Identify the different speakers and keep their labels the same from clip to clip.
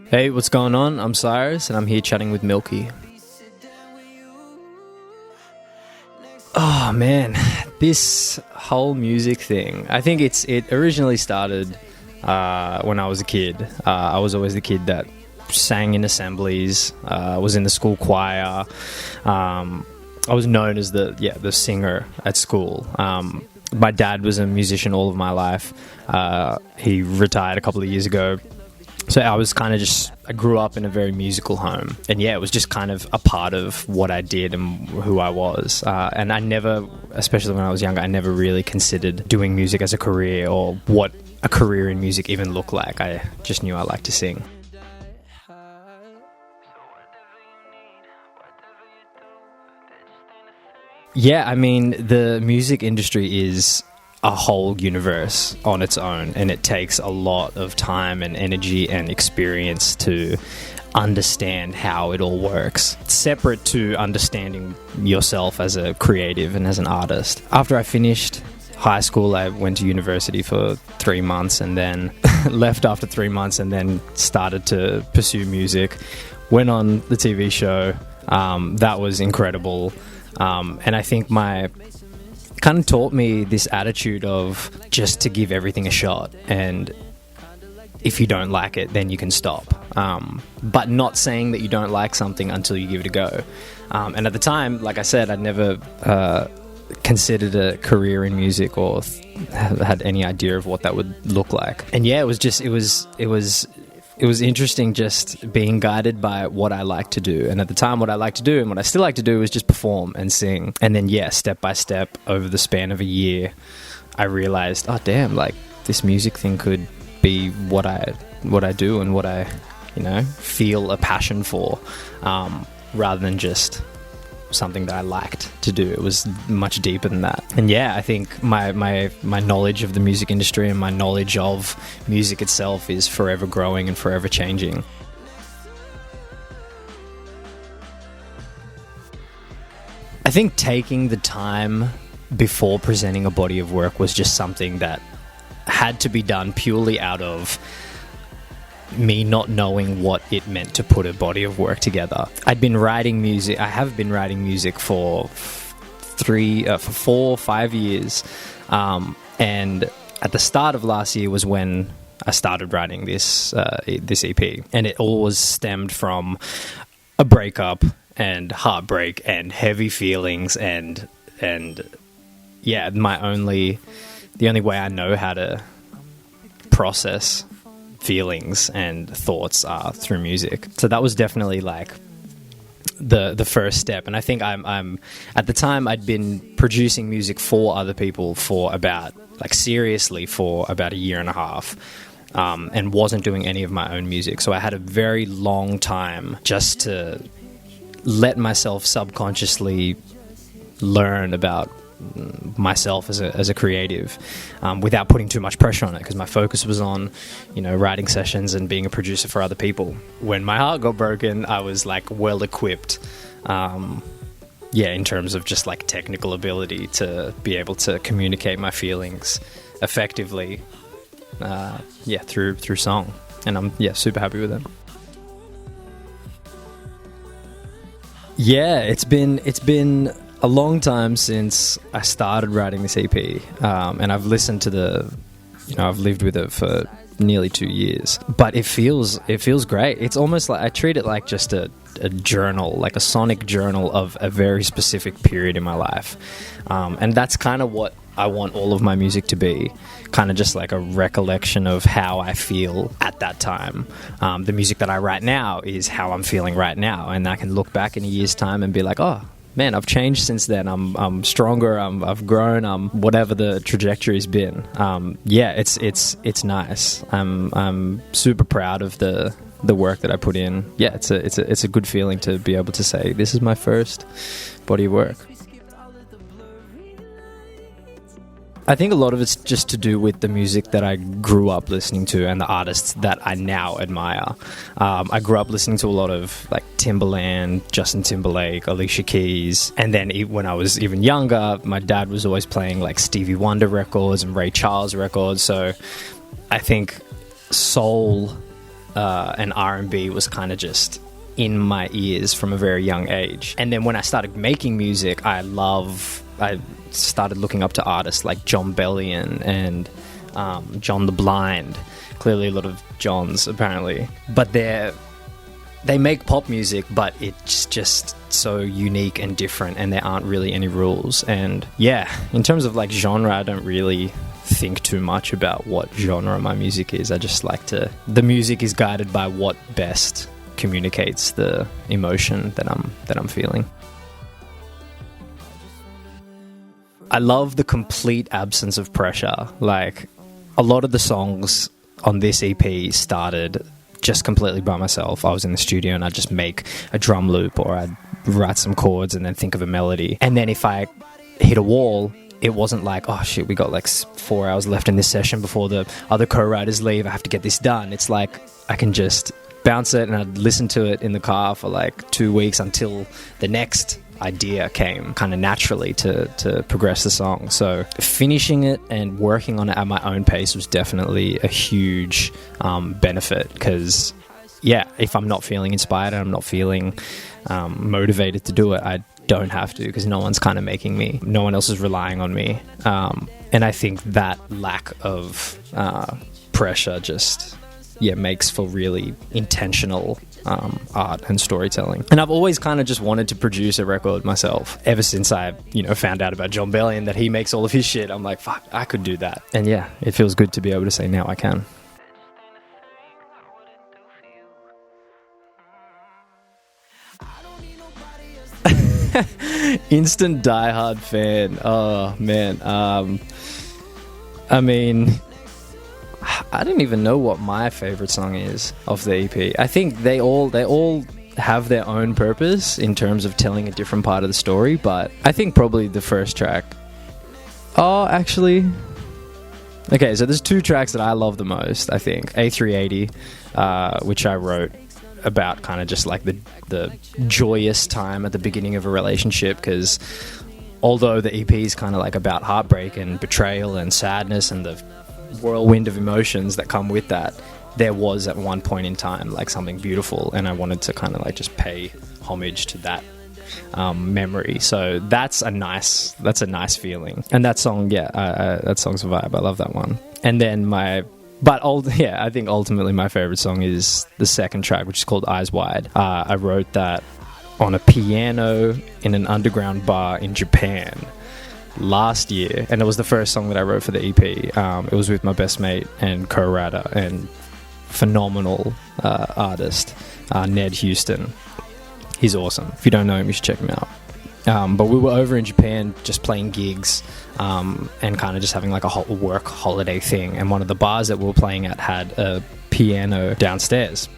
Speaker 1: Hey, what's going on? I'm Cyrus, and I'm here chatting with Milky. Oh man, this whole music thing, I think it originally started when I was a kid. I was always the kid that sang in assemblies, was in the school choir. I was known as the singer at school. My dad was a musician all of my life. He retired a couple of years ago. So I was kind of I grew up in a very musical home. And yeah, it was just kind of a part of what I did and who I was. And I never, especially when I was younger, I never really considered doing music as a career or what a career in music even looked like. I just knew I liked to sing. Yeah, I mean, the music industry is a whole universe on its own, and it takes a lot of time and energy and experience to understand how it all works, separate to understanding yourself as a creative and as an artist. After I finished high school, I went to university for 3 months and then left after 3 months and then started to pursue music. Went on the TV show. That was incredible. And I think my kind of taught me this attitude of just to give everything a shot, and if you don't like it, then you can stop. But not saying that you don't like something until you give it a go. And at the time, like I said, I'd never considered a career in music or had any idea of what that would look like. And yeah, it was interesting just being guided by what I like to do. And at the time, what I like to do and what I still like to do is just perform and sing. And then, yeah, step by step over the span of a year, I realized, oh, damn, like this music thing could be what I do and what I, feel a passion for, rather than just something that I liked to do. It was much deeper than that. And yeah, I think my knowledge of the music industry and my knowledge of music itself is forever growing and forever changing. I think taking the time before presenting a body of work was just something that had to be done purely out of me not knowing what it meant to put a body of work together. I have been writing music for 4 or 5 years. And at the start of last year was when I started writing this EP. And it all stemmed from a breakup and heartbreak and heavy feelings and yeah, the only way I know how to process feelings and thoughts are through music. So that was definitely like the first step. And I think I'm at the time I'd been producing music for other people for seriously for about a year and a half, and wasn't doing any of my own music. So I had a very long time just to let myself subconsciously learn about myself as a creative, without putting too much pressure on it, because my focus was on writing sessions and being a producer for other people. When my heart got broken, I was well equipped, in terms of just technical ability to be able to communicate my feelings effectively, through song. And I'm super happy with it. Yeah, it's been a long time since I started writing this EP, and I've listened to I've lived with it for nearly 2 years, but it feels great. It's almost like I treat it like just a journal, like a sonic journal of a very specific period in my life, and that's kind of what I want all of my music to be, kind of just like a recollection of how I feel at that time. The music that I write now is how I'm feeling right now, and I can look back in a year's time and be like, oh man, I've changed since then. I'm stronger. I've grown. Whatever the trajectory's been. It's nice. I'm super proud of the work that I put in. Yeah, it's a good feeling to be able to say this is my first body of work. I think a lot of it's just to do with the music that I grew up listening to and the artists that I now admire. I grew up listening to a lot of Timbaland, Justin Timberlake, Alicia Keys, and then when I was even younger, my dad was always playing Stevie Wonder records and Ray Charles records. So I think soul and R&B was kind of just in my ears from a very young age. And then when I started making music, I started looking up to artists like John Bellion and John the Blind. Clearly a lot of Johns, apparently. But they make pop music, but it's just so unique and different, and there aren't really any rules. And yeah, in terms of like genre, I don't really think too much about what genre my music is. I just like the music is guided by what best communicates the emotion that I'm feeling. I love the complete absence of pressure. Like, a lot of the songs on this EP started just completely by myself. I was in the studio and I'd just make a drum loop, or I'd write some chords and then think of a melody. And then if I hit a wall, it wasn't like, oh shit, we got like 4 hours left in this session before the other co-writers leave, I have to get this done. It's like I can just bounce it, and I'd listen to it in the car for like 2 weeks until the next idea came kind of naturally to progress the song. So finishing it and working on it at my own pace was definitely a huge benefit, because yeah, if I'm not feeling inspired and I'm not feeling motivated to do it, I don't have to, because no one's kind of making me, no one else is relying on me, and I think that lack of pressure just makes for really intentional art and storytelling. And I've always kind of just wanted to produce a record myself. Ever since I, found out about John Bellion, that he makes all of his shit, I'm like, fuck, I could do that. And yeah, it feels good to be able to say now I can. Instant diehard fan. Oh man. I mean, I don't even know what my favorite song is of the EP. I think they all have their own purpose in terms of telling a different part of the story, but I think probably the first track. Oh, actually, okay, so there's 2 tracks that I love the most, I think. A380, which I wrote about kind of just like the joyous time at the beginning of a relationship, because although the EP is kind of like about heartbreak and betrayal and sadness and the whirlwind of emotions that come with that, there was at one point in time like something beautiful, and I wanted to kind of like just pay homage to that memory. So that's a nice feeling. And that song, that song's a vibe. I love that one. And then I think ultimately my favorite song is the second track, which is called Eyes Wide. I wrote that on a piano in an underground bar in Japan last year, and it was the first song that I wrote for the EP. It was with my best mate and co-writer and phenomenal artist, Ned Houston. He's awesome. If you don't know him, you should check him out. But we were over in Japan just playing gigs and kind of just having like a work holiday thing, and one of the bars that we were playing at had a piano downstairs.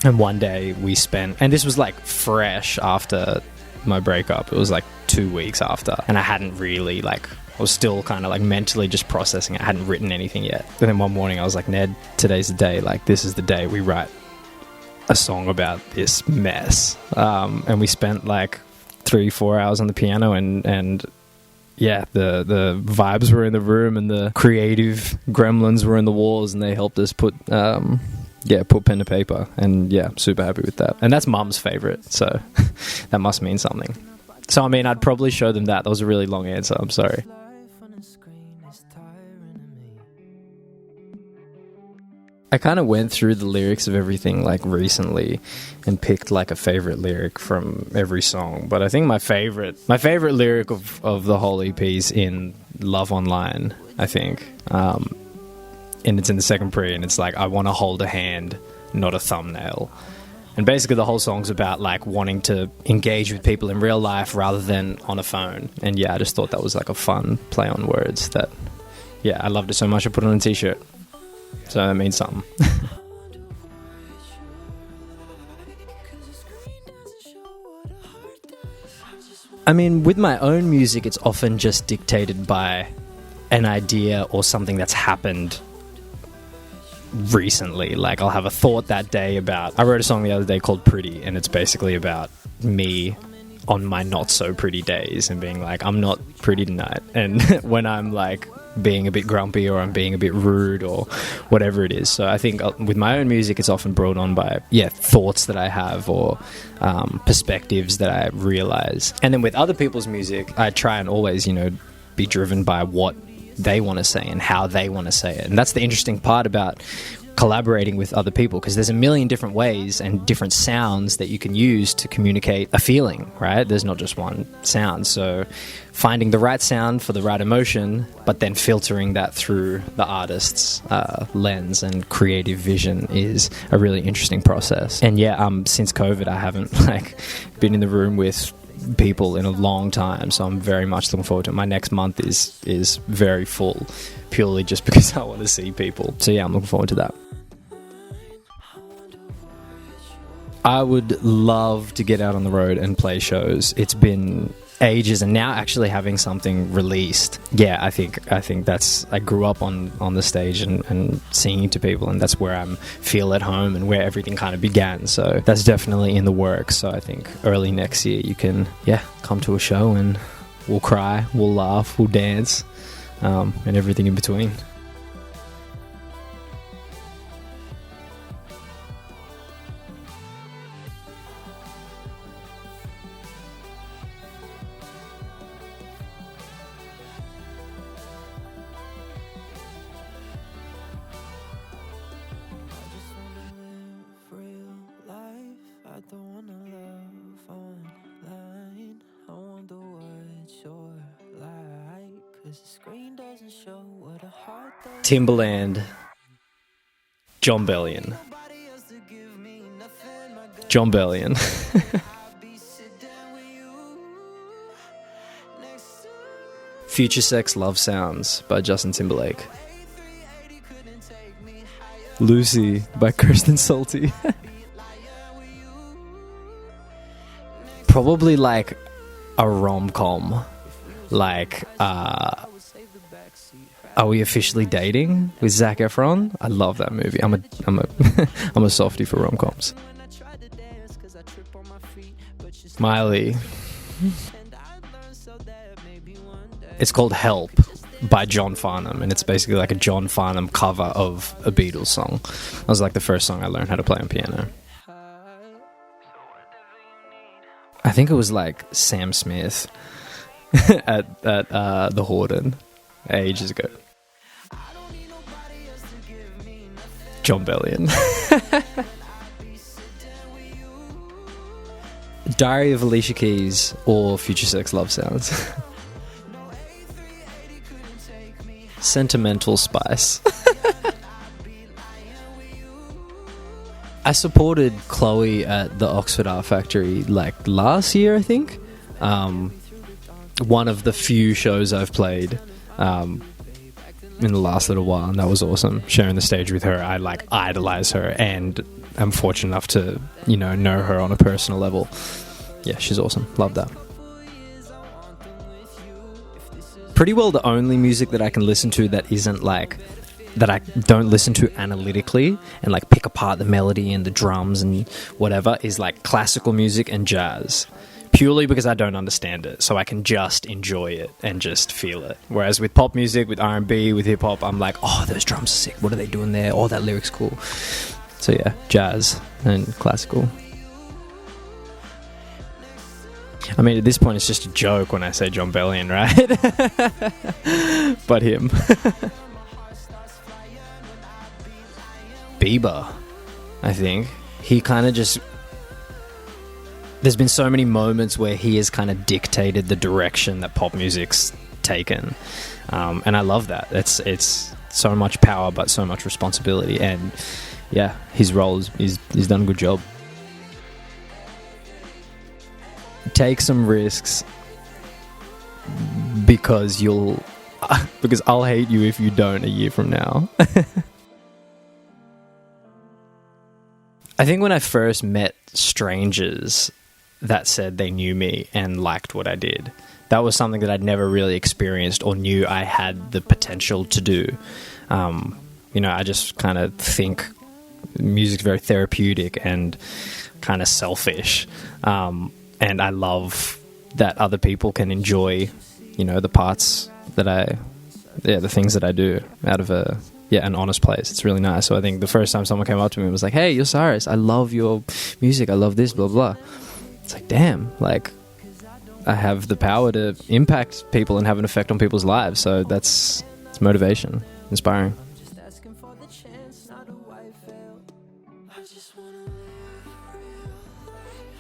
Speaker 1: And one day we spent, and this was like fresh after my breakup, it was like 2 weeks after, and I hadn't really I was still kind of like mentally just processing it. I hadn't written anything yet. And then one morning I was like, Ned, today's the day, like this is the day we write a song about this mess. And we spent like 3-4 hours on the piano, and yeah, the vibes were in the room, and the creative gremlins were in the walls, and they helped us put pen to paper. And yeah, super happy with that. And that's Mum's favorite, so that must mean something. So I mean, I'd probably show them that. That was a really long answer, I'm sorry. I kind of went through the lyrics of everything like recently and picked like a favorite lyric from every song. But I think my favorite lyric of the whole EP is in Love Online, I think. And it's in the second pre, and it's like, I want to hold a hand, not a thumbnail. And basically the whole song's about like wanting to engage with people in real life rather than on a phone. And yeah, I just thought that was like a fun play on words that, yeah, I loved it so much I put it on a t-shirt. So that means something. I mean, with my own music, it's often just dictated by an idea or something that's happened recently. Like, I'll have a thought that day about... I wrote a song the other day called Pretty, and it's basically about me on my not so pretty days and being like, I'm not pretty tonight. And when I'm like being a bit grumpy, or I'm being a bit rude, or whatever it is. So I think with my own music, it's often brought on by thoughts that I have, or perspectives that I realize. And then with other people's music, I try and always, be driven by what they want to say and how they want to say it. And that's the interesting part about collaborating with other people, because there's a million different ways and different sounds that you can use to communicate a feeling, right? There's not just one sound. So finding the right sound for the right emotion, but then filtering that through the artist's lens and creative vision is a really interesting process. And since COVID, I haven't been in the room with people in a long time, so I'm very much looking forward to it. My next month is very full, purely just because I want to see people. So I'm looking forward to that. I would love to get out on the road and play shows. It's been ages, and now actually having something released, I think that's, I grew up on the stage and singing to people, and that's where I feel at home and where everything kind of began. So that's definitely in the works. So I think early next year you can come to a show and we'll cry, we'll laugh, we'll dance, and everything in between. Timbaland, Jon Bellion. Jon Bellion. Future Sex Love Sounds by Justin Timberlake. Lucy by Kirsten Salty. Probably like a rom-com, like Are We Officially Dating with Zac Efron? I love that movie. I'm a softie for rom-coms. Miley. It's called Help by John Farnham, and it's basically like a John Farnham cover of a Beatles song. That was like the first song I learned how to play on piano. I think it was like Sam Smith at the Horden ages ago. Jon Bellion. Diary of Alicia Keys or Future Sex Love Sounds. Sentimental Spice. I supported Chloe at the Oxford Art Factory like last year, I think. One of the few shows I've played in the last little while, and that was awesome. Sharing the stage with her, I like idolize her, and I'm fortunate enough to know her on a personal level. Yeah, she's awesome. Love that. Pretty well the only music that I can listen to that isn't like, that I don't listen to analytically and like pick apart the melody and the drums and whatever, is like classical music and jazz. Purely because I don't understand it, so I can just enjoy it and just feel it. Whereas with pop music, with R&B, with hip-hop, I'm like, oh, those drums are sick, what are they doing there? Oh, that lyric's cool. So yeah, jazz and classical. I mean, at this point, it's just a joke when I say Jon Bellion, right? But him. Bieber, I think. He kind of just... There's been so many moments where he has kind of dictated the direction that pop music's taken. And I love that. It's so much power, but so much responsibility. And yeah, his role he's done a good job. Take some risks because I'll hate you if you don't a year from now. I think when I first met strangers that said they knew me and liked what I did, that was something that I'd never really experienced or knew I had the potential to do. I just kind of think music's very therapeutic and kind of selfish. And I love that other people can enjoy, the parts that I the things that I do out of an honest place. It's really nice. So I think the first time someone came up to me and was like, "Hey, you're Cyrus. I love your music. I love this, blah, blah." It's like, damn, like, I have the power to impact people and have an effect on people's lives. So it's motivation, inspiring.